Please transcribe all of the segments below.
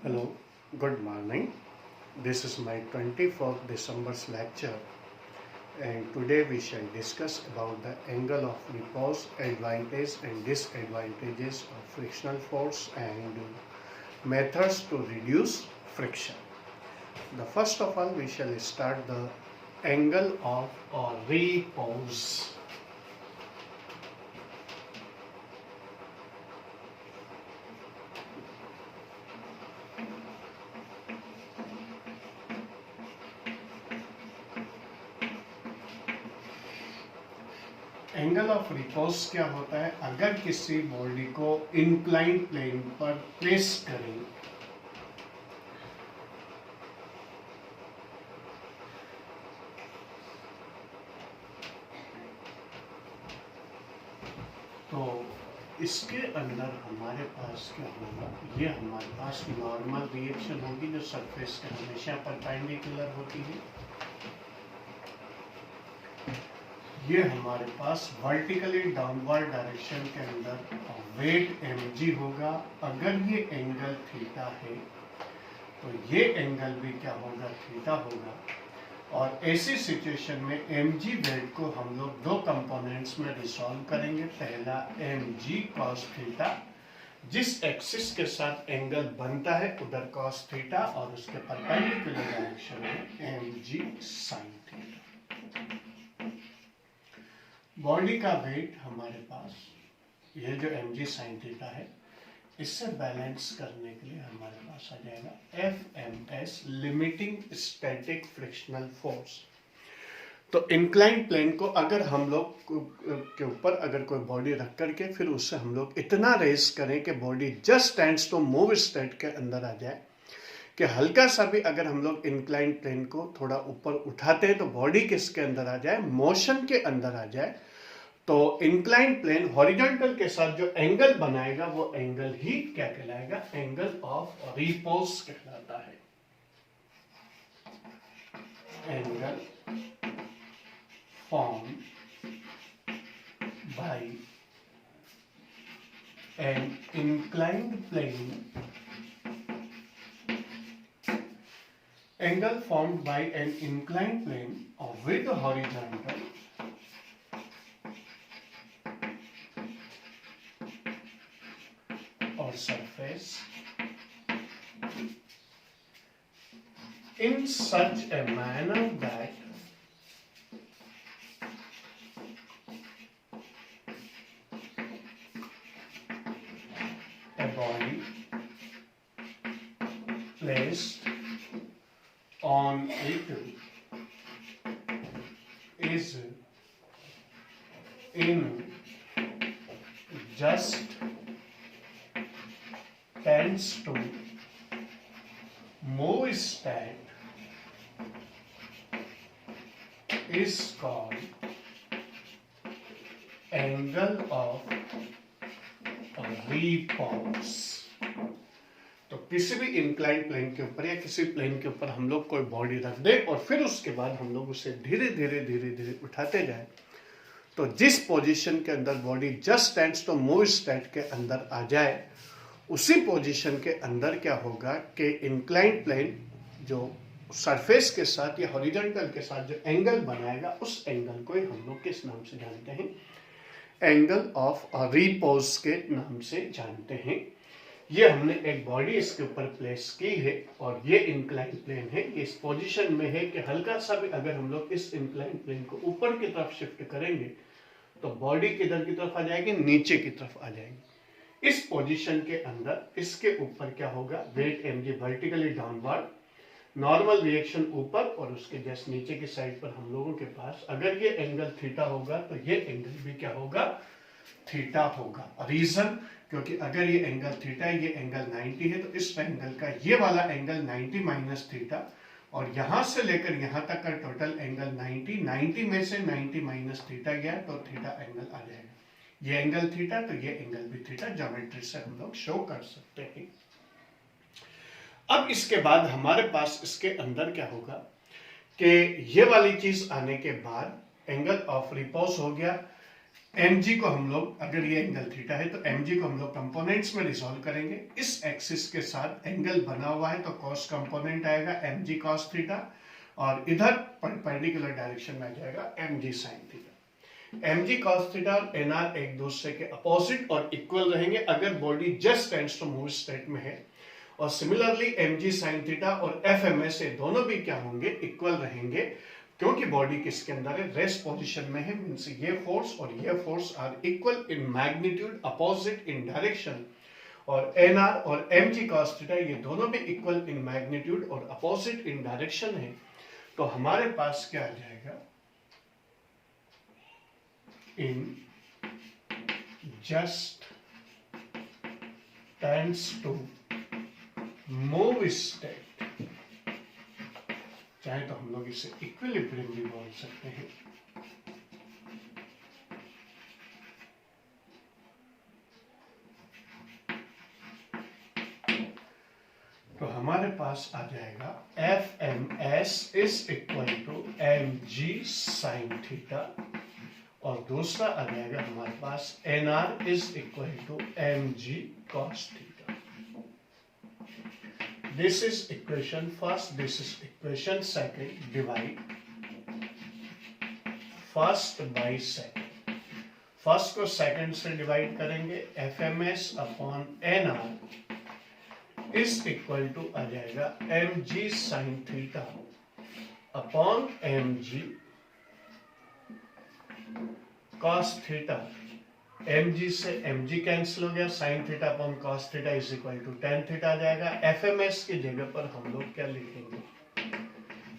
Hello, good morning. This is my 24th December's lecture, and today we shall discuss about the angle of repose, advantage and disadvantages of frictional force and methods to reduce friction. The first of all, we shall start the angle of repose. Angle of repose क्या होता है? अगर किसी body को incline plane पर place करें तो इसके अंदर हमारे पास क्या होगा? ये हमारे पास नॉर्मल रिएक्शन होगी जो सरफेस के हमेशा परपेंडिकुलर होती है। ये हमारे पास वर्टिकली डाउनवर्ड डायरेक्शन के अंदर वेट mg होगा। अगर ये एंगल थीटा है तो ये एंगल भी क्या होगा? थीटा होगा। और ऐसी सिचुएशन में mg वेट को हम लोग दो कंपोनेंट्स में डिसॉल्व करेंगे। पहला mg cos थीटा, जिस एक्सिस के साथ एंगल बनता है उधर cos थीटा, और उसके परपेंडिकुलर डायरेक्शन में mg sin थीटा। बॉडी का वेट हमारे पास ये जो mg sin थीटा है, इससे बैलेंस करने के लिए हमारे पास आ जाएगा FMS limiting static frictional force. तो इंक्लाइन प्लेन को अगर हम लोग के ऊपर अगर कोई बॉडी रख करके फिर उससे हम लोग इतना रेस करें कि body just stands to move state के अंदर आ जाए, कि हल्का सा भी अगर हम लोग इंक्लाइन प्लेन को थोड़ा ऊपर उठाते हैं तो बॉडी किसके अंदर आ जाए? मोशन के अंदर आ जाए। तो इंक्लाइन प्लेन हॉरिजॉन्टल के साथ जो एंगल बनाएगा वो एंगल ही क्या कहलाएगा? एंगल ऑफ रिपोज कहलाता है। Angle form by an inclined plane, angle formed by an inclined plane with horizontal or surface in such a manner that a body placed on it is in just tends to move state is called angle of repose। तो किसी भी incline plane के ऊपर या किसी plane के ऊपर हम लोग कोई बॉडी रख दे और फिर उसके बाद हम लोग उसे धीरे धीरे उठाते जाए, तो जिस पोजीशन के अंदर body just stands to move state के अंदर आ जाए, उसी पोजीशन के अंदर क्या होगा कि इंक्लाइन प्लेन जो सरफेस के साथ या हॉरिजॉन्टल के साथ जो एंगल बनाएगा, उस एंगल को हम लोग किस नाम से जानते हैं? एंगल ऑफ रिपोज के नाम से जानते हैं। ये हमने एक बॉडी इसके ऊपर प्लेस की है और ये इंक्लाइन प्लेन है। ये इस पोजीशन में है कि हल्का सा भी अगर हम लोग इस इंक्लाइन प्लेन को ऊपर की तरफ शिफ्ट करेंगे तो बॉडी किधर की तरफ आ जाएगी? नीचे की तरफ आ जाएगी। इस पोजीशन के अंदर इसके ऊपर क्या होगा? Weight mg vertically downward, normal reaction ऊपर, और उसके जस्ट नीचे की साइड पर हम लोगों के पास अगर ये एंगल थीटा होगा तो ये एंगल भी क्या होगा? थीटा होगा। रीजन, क्योंकि अगर ये एंगल थीटा है, ये एंगल 90 है, तो इस एंगल का ये वाला एंगल 90 माइनस थीटा, और यहां से लेकर यहां तक का टोटल एंगल 90 में से 90 माइनस थीटा गया तो थीटा एंगल आ जाएगा। ये एंगल थीटा तो ये एंगल भी थीटा, ज्योमेट्री से हम लोग शो कर सकते हैं। अब इसके बाद हमारे पास इसके अंदर क्या होगा कि ये वाली चीज आने के बाद एंगल ऑफ रिपोज हो गया। mg को हम लोग, अगर ये एंगल थीटा है तो mg को हम लोग कंपोनेंट्स में रिजॉल्व करेंगे। इस एक्सिस के साथ एंगल बना हुआ है तो कॉस कंपोनेंट आएगा mg cos थीटा, और इधर परपेंडिकुलर डायरेक्शन में आ जाएगा mg sin theta. mg cos theta और nr एक दूसरे के अपोजिट और इक्वल रहेंगे अगर body just tends to move state में है, और सिमिलरली mg sin थीटा और fms ये दोनों भी क्या होंगे, इक्वल रहेंगे, क्योंकि बॉडी किसके अंदर है, रेस्ट पोजीशन में है। मींस ये फोर्स और ये force are equal in magnitude, opposite in direction, और nr और mg cos थीटा ये दोनों भी इक्वल इन मैग्नीट्यूड और अपोजिट इन डायरेक्शन है। तो हमारे पास क्या आ जाएगा, in just tends to move state, चाहे तो हम लोग इसे इक्विलिब्रियम भी बोल सकते हैं। तो हमारे पास आ जाएगा FMS is equal to mg sin theta, और दूसरा आ जाएगा हमारे पास NR is equal to mg cos theta. This is equation first, this is equation second. Divide first by second. First को सेकंड से डिवाइड करेंगे, FMS upon NR is equal to आ जाएगा mg sin theta upon mg cos theta. mg से mg cancel हो गया, sin theta upon cos theta is equal to tan theta आ जाएगा। FMS की जगह पर हम लोग क्या लिखेंगे,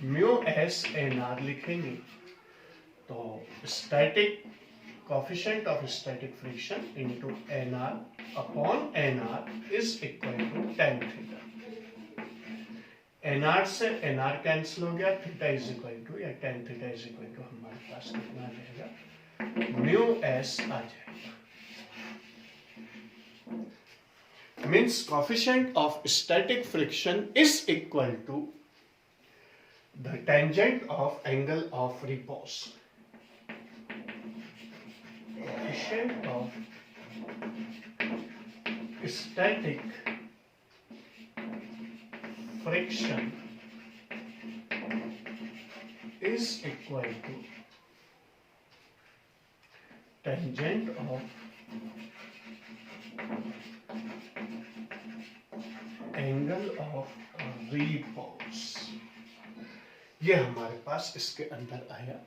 म्यू एस NR लिखेंगे। तो static coefficient of static friction into NR upon NR is equal to tan theta. NR से NR कैंसिल हो गया, थीटा इज इक्वल टू या tan theta is equal to हमारे पास कितना आ जाएगा, म्यू एस आ जाएगा। Means coefficient of static friction is equal to the tangent of angle of repose. Coefficient of static friction is equal to tangent of angle of repose. ये हमारे पास इसके अंदर आया।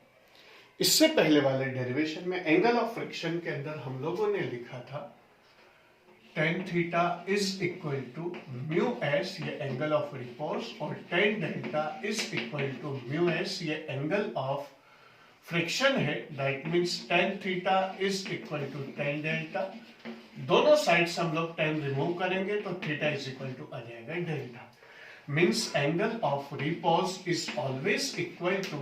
इससे पहले वाले डेरिवेशन में एंगल ऑफ फ्रिक्शन के अंदर हम लोगों ने लिखा था tan theta is equal to mu S, ये एंगल ऑफ रिपोज, और tan delta is equal to mu S, ये एंगल ऑफ फ्रिक्शन है। That means tan theta is equal to tan delta. दोनों साइड से हम लोग tan रिमूव करेंगे तो थीटा इज इक्वल टू आ जाएगा delta. Means angle of repose is always equal to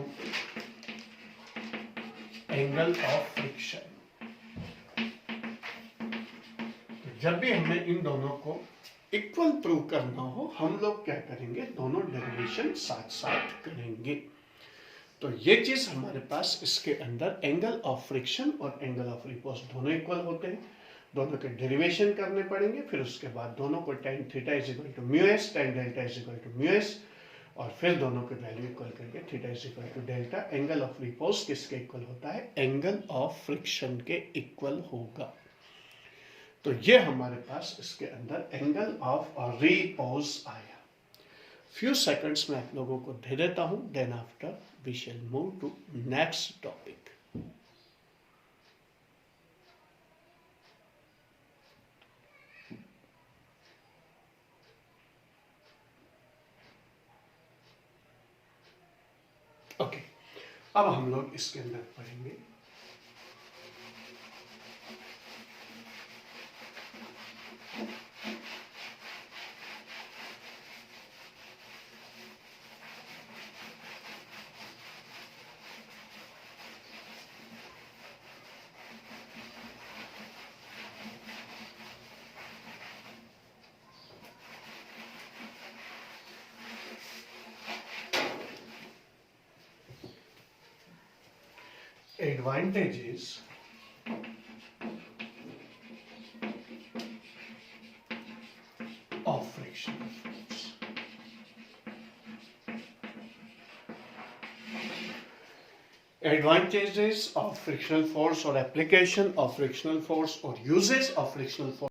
angle of friction. जब भी हमें इन दोनों को इक्वल प्रूव करना हो, हम लोग क्या करेंगे, दोनों डेरिवेशन साथ साथ करेंगे। तो ये चीज हमारे पास इसके अंदर एंगल ऑफ फ्रिक्शन और एंगल ऑफ रिपोज दोनों इक्वल होते हैं, दोनों के डेरिवेशन करने पड़ेंगे। फिर उसके बाद दोनों को tan theta is equal to mu S, tan delta is equal to mu S, और फिर दोनों के वैल्यू इक्वल करके theta is equal to delta. Angle of repose किसके इक्वल होता है, एंगल ऑफ फ्रिक्शन के इक्वल होगा। तो ये हमारे पास इसके अंदर एंगल ऑफ रिपोज आया। फ्यू सेकंड्स में आप लोगों को दे देता हूं, then after we shall move to next topic. Okay, अब हम लोग इसके अंदर पढ़ेंगे advantages of frictional force. Advantages of frictional force or application of frictional force or uses of frictional force.